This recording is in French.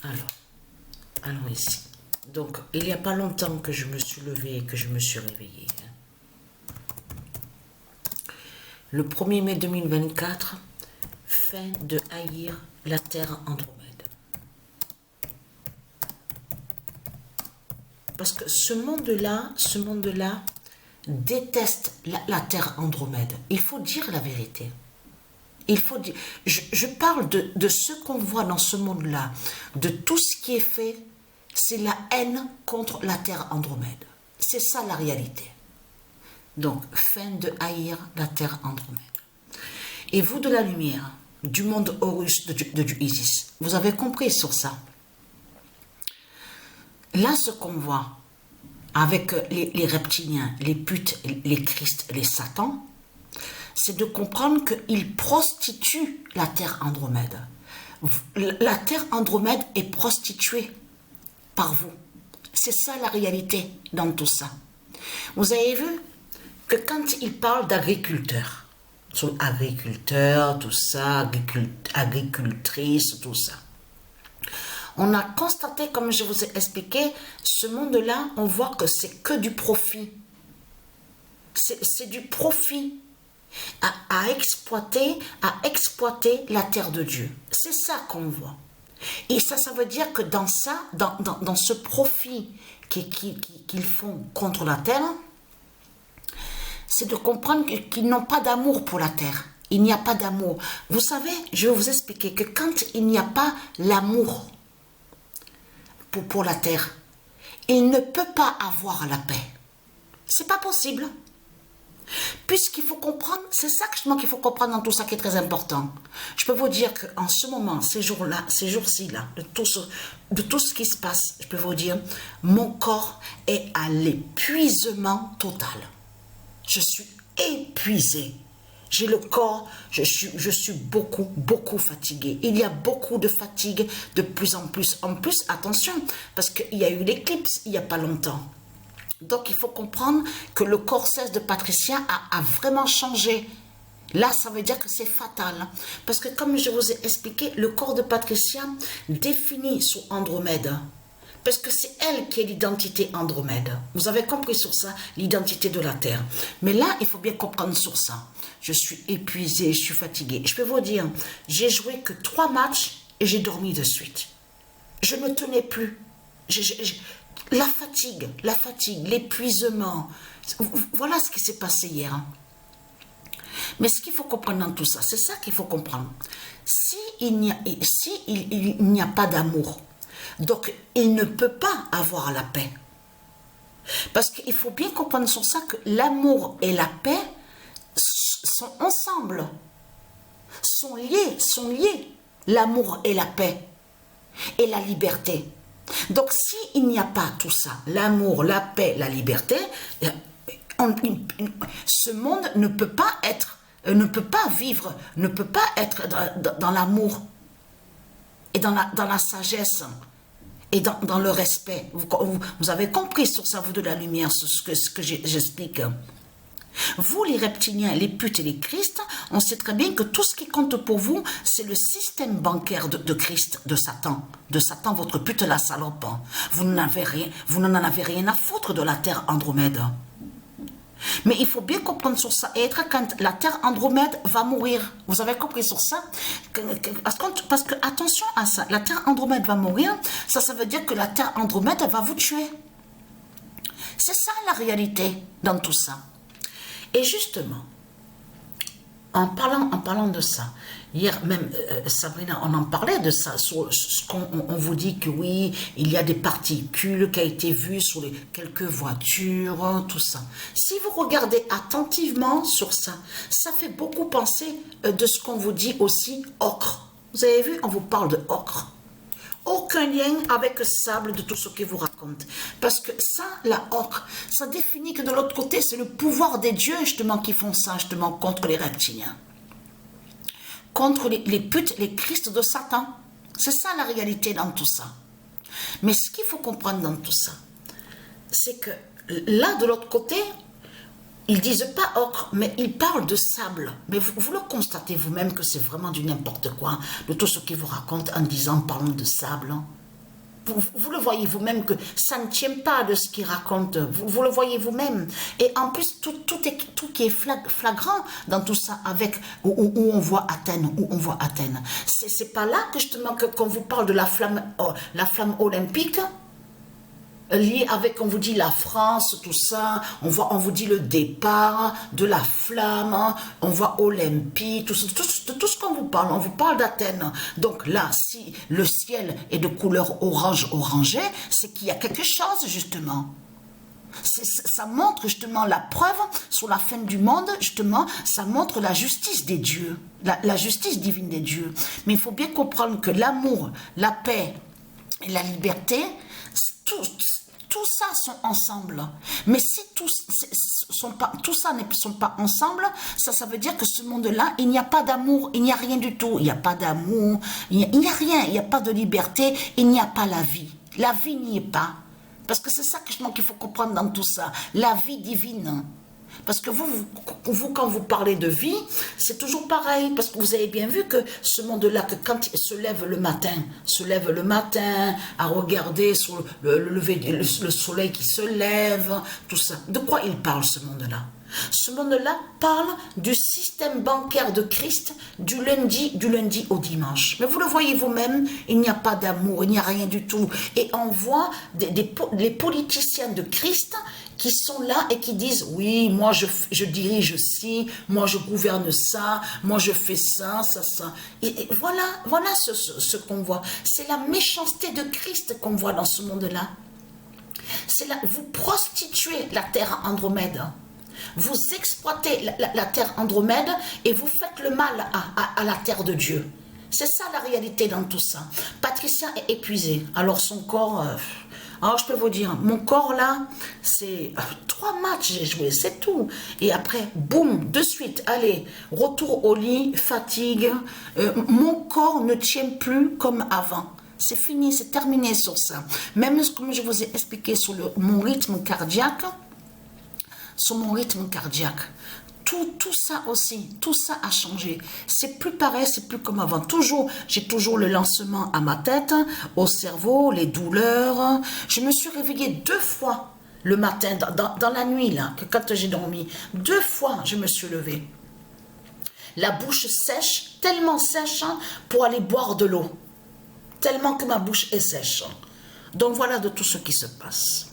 Alors, allons ici. Donc, il n'y a pas longtemps que je me suis levée et que je me suis réveillée. Le 1er mai 2024, fin de haïr la Terre Andromède. Parce que ce monde-là déteste la Terre Andromède. Il faut dire la vérité. Il faut dire, je parle de ce qu'on voit dans ce monde-là, de tout ce qui est fait, c'est la haine contre la Terre Andromède. C'est ça la réalité. Donc, fin de haïr la Terre Andromède. Et vous de la lumière, du monde Horus, du Isis, vous avez compris sur ça. Là, ce qu'on voit avec les reptiliens, les putes, les Christ, les satans, c'est de comprendre qu'ils prostituent la Terre Andromède. La Terre Andromède est prostituée par vous. C'est ça la réalité dans tout ça. Vous avez vu que quand ils parlent d'agriculteurs, tout ça, agricultrices, tout ça, on a constaté, comme je vous ai expliqué, ce monde-là, on voit que c'est que du profit. C'est du profit à exploiter la terre de Dieu. C'est ça qu'on voit. Et ça veut dire que dans ça, dans ce profit qu'ils font contre la terre, c'est de comprendre qu'ils n'ont pas d'amour pour la terre. Il n'y a pas d'amour. Vous savez, je vais vous expliquer que quand il n'y a pas l'amour pour la terre, il ne peut pas avoir la paix. C'est pas possible. Puisqu'il faut comprendre, c'est ça justement qu'il faut comprendre dans tout ça qui est très important. Je peux vous dire qu'en ce moment, ces jours-là, ces jours-ci, là, de tout ce qui se passe, je peux vous dire, mon corps est à l'épuisement total. Je suis épuisée. J'ai le corps, je suis beaucoup fatiguée. Il y a beaucoup de fatigue de plus en plus. En plus, attention, parce qu'il y a eu l'éclipse il n'y a pas longtemps. Donc, il faut comprendre que le corps 16 de Patricia a vraiment changé. Là, ça veut dire que c'est fatal. Parce que comme je vous ai expliqué, le corps de Patricia définit sous Andromède. Parce que c'est elle qui est l'identité Andromède. Vous avez compris sur ça, l'identité de la Terre. Mais là, il faut bien comprendre sur ça. Je suis épuisée, je suis fatiguée. Je peux vous dire, j'ai joué que 3 matchs et j'ai dormi de suite. Je ne tenais plus. La fatigue, l'épuisement. Voilà ce qui s'est passé hier. Mais ce qu'il faut comprendre dans tout ça, c'est ça qu'il faut comprendre. Il n'y a pas d'amour, donc il ne peut pas avoir la paix. Parce qu'il faut bien comprendre sur ça que l'amour et la paix sont ensemble, sont liés. L'amour et la paix et la liberté. Donc, s'il n'y a pas tout ça, l'amour, la paix, la liberté, ce monde ne peut pas vivre, ne peut pas être dans l'amour et dans la sagesse et dans le respect. Vous avez compris sur ça, vous de la lumière, ce que j'explique. Vous, les reptiliens, les putes et les Christ, on sait très bien que tout ce qui compte pour vous, c'est le système bancaire de Christ, de Satan, votre pute la salope. Vous n'en avez rien à foutre de la Terre Andromède. Mais il faut bien comprendre sur ça et être quand la Terre Andromède va mourir. Vous avez compris sur ça? Parce que attention à ça, la Terre Andromède va mourir, ça veut dire que la Terre Andromède va vous tuer. C'est ça la réalité dans tout ça. Et justement, en parlant de ça, hier même, Sabrina, on en parlait de ça, on vous dit que oui, il y a des particules qui ont été vues sur quelques voitures, tout ça. Si vous regardez attentivement sur ça, ça fait beaucoup penser de ce qu'on vous dit aussi, ocre. Vous avez vu, on vous parle de ocre. Aucun lien avec le sable de tout ce qu'il vous raconte. Parce que ça, la ocre, ça définit que de l'autre côté, c'est le pouvoir des dieux, justement, qui font ça, justement, contre les reptiliens. Contre les putes, les Christ de Satan. C'est ça la réalité dans tout ça. Mais ce qu'il faut comprendre dans tout ça, c'est que là, de l'autre côté, ils disent pas ocre, mais ils parlent de sable. Mais vous le constatez vous-même que c'est vraiment du n'importe quoi, de tout ce qu'ils vous racontent en disant, parlons de sable. Vous le voyez vous-même que ça ne tient pas de ce qu'il raconte. Vous le voyez vous-même. Et en plus, tout qui est flagrant dans tout ça, avec où on voit Athènes, où on voit Athènes. C'est pas là que justement qu'on vous parle de la flamme olympique, lié avec, on vous dit la France, tout ça, on vous dit le départ de la flamme, on voit Olympie, tout ce qu'on vous parle, on vous parle d'Athènes. Donc là, si le ciel est de couleur orangé, c'est qu'il y a quelque chose justement. Ça montre justement la preuve sur la fin du monde, justement, ça montre la justice des dieux, la justice divine des dieux. Mais il faut bien comprendre que l'amour, la paix et la liberté, tout ça sont ensemble. Mais si tout ça ne sont pas ensemble, ça veut dire que ce monde-là, il n'y a pas d'amour, il n'y a rien du tout. Il n'y a pas d'amour, il n'y a rien, il n'y a pas de liberté, il n'y a pas la vie. La vie n'y est pas. Parce que c'est ça qu'il faut comprendre dans tout ça. La vie divine. Parce que vous, quand vous parlez de vie, c'est toujours pareil. Parce que vous avez bien vu que ce monde-là, que quand il se lève le matin, à regarder sur le soleil qui se lève, tout ça. De quoi il parle, ce monde-là? Ce monde-là parle du système bancaire de Christ du lundi au dimanche. Mais vous le voyez vous-même, il n'y a pas d'amour, il n'y a rien du tout. Et on voit les politiciens de Christ qui sont là et qui disent, oui, moi je dirige ci, moi je gouverne ça, moi je fais ça. Et voilà ce qu'on voit. C'est la méchanceté de Christ qu'on voit dans ce monde-là. Vous prostituez la terre Andromède. Vous exploitez la terre Andromède et vous faites le mal à la terre de Dieu. C'est ça la réalité dans tout ça. Patricia est épuisée. Alors son corps... alors je peux vous dire, mon corps là, c'est 3 matchs j'ai joué, c'est tout. Et après, boum, de suite, allez, retour au lit, fatigue. Mon corps ne tient plus comme avant. C'est fini, c'est terminé sur ça. Même comme je vous ai expliqué sur mon rythme cardiaque, tout ça aussi, tout ça a changé. C'est plus pareil, c'est plus comme avant. J'ai toujours le lancement à ma tête, au cerveau, les douleurs. Je me suis réveillée 2 fois le matin, dans la nuit, là, quand j'ai dormi. 2 fois, je me suis levée. La bouche sèche, tellement sèche, pour aller boire de l'eau. Tellement que ma bouche est sèche. Donc voilà de tout ce qui se passe.